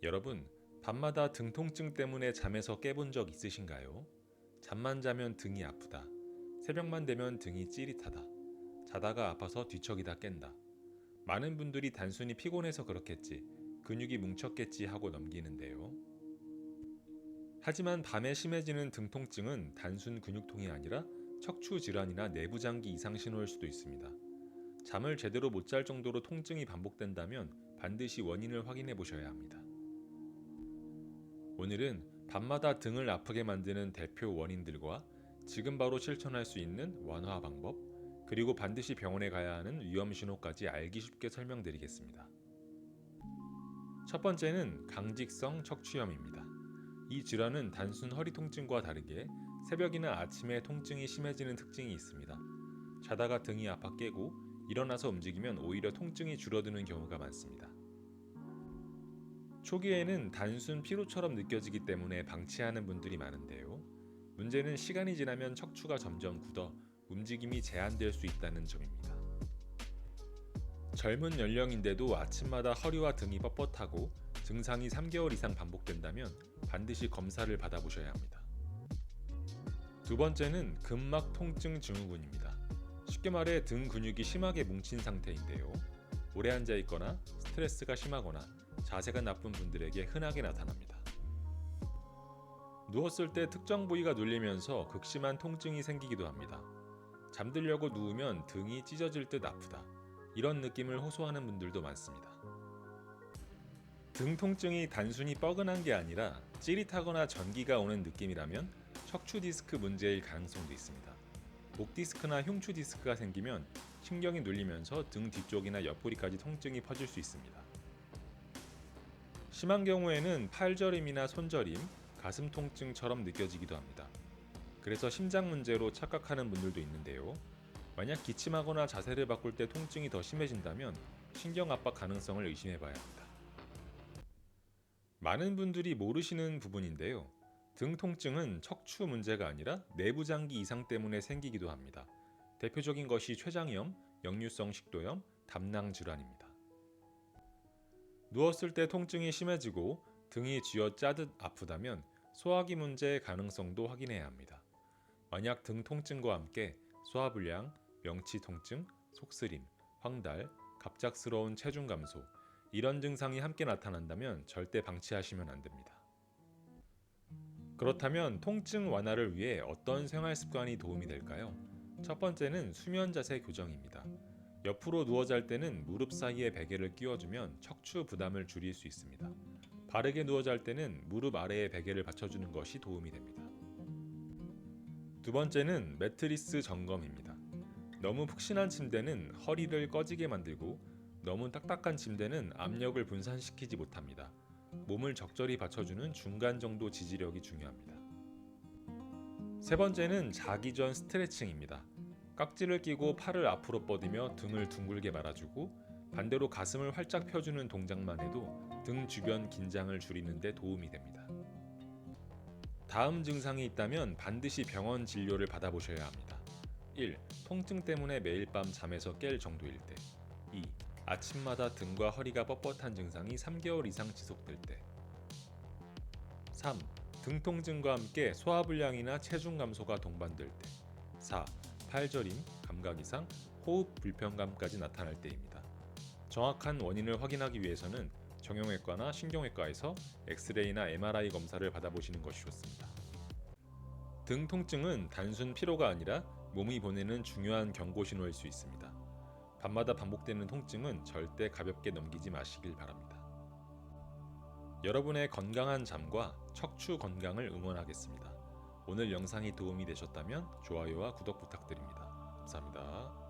여러분, 밤마다 등 통증 때문에 잠에서 깨본 적 있으신가요? 잠만 자면 등이 아프다. 새벽만 되면 등이 찌릿하다. 자다가 아파서 뒤척이다 깬다. 많은 분들이 단순히 피곤해서 그렇겠지, 근육이 뭉쳤겠지 하고 넘기는데요. 하지만 밤에 심해지는 등 통증은 단순 근육통이 아니라 척추 질환이나 내부장기 이상 신호일 수도 있습니다. 잠을 제대로 못 잘 정도로 통증이 반복된다면 반드시 원인을 확인해 보셔야 합니다. 오늘은 밤마다 등을 아프게 만드는 대표 원인들과 지금 바로 실천할 수 있는 완화 방법, 그리고 반드시 병원에 가야 하는 위험 신호까지 알기 쉽게 설명드리겠습니다. 첫 번째는 강직성 척추염입니다. 이 질환은 단순 허리 통증과 다르게 새벽이나 아침에 통증이 심해지는 특징이 있습니다. 자다가 등이 아파 깨고 일어나서 움직이면 오히려 통증이 줄어드는 경우가 많습니다. 초기에는 단순 피로처럼 느껴지기 때문에 방치하는 분들이 많은데요. 문제는 시간이 지나면 척추가 점점 굳어 움직임이 제한될 수 있다는 점입니다. 젊은 연령인데도 아침마다 허리와 등이 뻣뻣하고 증상이 3개월 이상 반복된다면 반드시 검사를 받아보셔야 합니다. 두 번째는 근막 통증 증후군입니다. 쉽게 말해 등 근육이 심하게 뭉친 상태인데요. 오래 앉아 있거나 스트레스가 심하거나 자세가 나쁜 분들에게 흔하게 나타납니다. 누웠을 때 특정 부위가 눌리면서 극심한 통증이 생기기도 합니다. 잠들려고 누우면 등이 찢어질 듯 아프다. 이런 느낌을 호소하는 분들도 많습니다. 등 통증이 단순히 뻐근한 게 아니라 찌릿하거나 전기가 오는 느낌이라면 척추 디스크 문제일 가능성도 있습니다. 목 디스크나 흉추 디스크가 생기면 신경이 눌리면서 등 뒤쪽이나 옆구리까지 통증이 퍼질 수 있습니다. 심한 경우에는 팔저림이나 손저림, 가슴 통증처럼 느껴지기도 합니다. 그래서 심장 문제로 착각하는 분들도 있는데요. 만약 기침하거나 자세를 바꿀 때 통증이 더 심해진다면 신경 압박 가능성을 의심해 봐야 합니다. 많은 분들이 모르시는 부분인데요. 등 통증은 척추 문제가 아니라 내부장기 이상 때문에 생기기도 합니다. 대표적인 것이 췌장염, 역류성 식도염, 담낭 질환입니다. 누웠을 때 통증이 심해지고 등이 쥐어짜듯 아프다면 소화기 문제의 가능성도 확인해야 합니다. 만약 등 통증과 함께 소화불량, 명치 통증, 속쓰림, 황달, 갑작스러운 체중 감소, 이런 증상이 함께 나타난다면 절대 방치하시면 안 됩니다. 그렇다면 통증 완화를 위해 어떤 생활 습관이 도움이 될까요? 첫 번째는 수면 자세 교정입니다. 옆으로 누워 잘 때는 무릎 사이에 베개를 끼워주면 척추 부담을 줄일 수 있습니다. 바르게 누워 잘 때는 무릎 아래에 베개를 받쳐주는 것이 도움이 됩니다. 두 번째는 매트리스 점검입니다. 너무 푹신한 침대는 허리를 꺼지게 만들고 너무 딱딱한 침대는 압력을 분산시키지 못합니다. 몸을 적절히 받쳐주는 중간 정도 지지력이 중요합니다. 세 번째는 자기 전 스트레칭입니다. 깍지를 끼고 팔을 앞으로 뻗으며 등을 둥글게 말아주고 반대로 가슴을 활짝 펴주는 동작만 해도 등 주변 긴장을 줄이는 데 도움이 됩니다. 다음 증상이 있다면 반드시 병원 진료를 받아보셔야 합니다. 1. 통증 때문에 매일 밤 잠에서 깰 정도일 때. 2. 아침마다 등과 허리가 뻣뻣한 증상이 3개월 이상 지속될 때. 3. 등 통증과 함께 소화불량이나 체중 감소가 동반될 때. 4. 팔저림, 감각 이상, 호흡 불편감까지 나타날 때입니다. 정확한 원인을 확인하기 위해서는 정형외과나 신경외과에서 엑스레이나 MRI 검사를 받아보시는 것이 좋습니다. 등 통증은 단순 피로가 아니라 몸이 보내는 중요한 경고 신호일 수 있습니다. 밤마다 반복되는 통증은 절대 가볍게 넘기지 마시길 바랍니다. 여러분의 건강한 잠과 척추 건강을 응원하겠습니다. 오늘 영상이 도움이 되셨다면 좋아요와 구독 부탁드립니다. 감사합니다.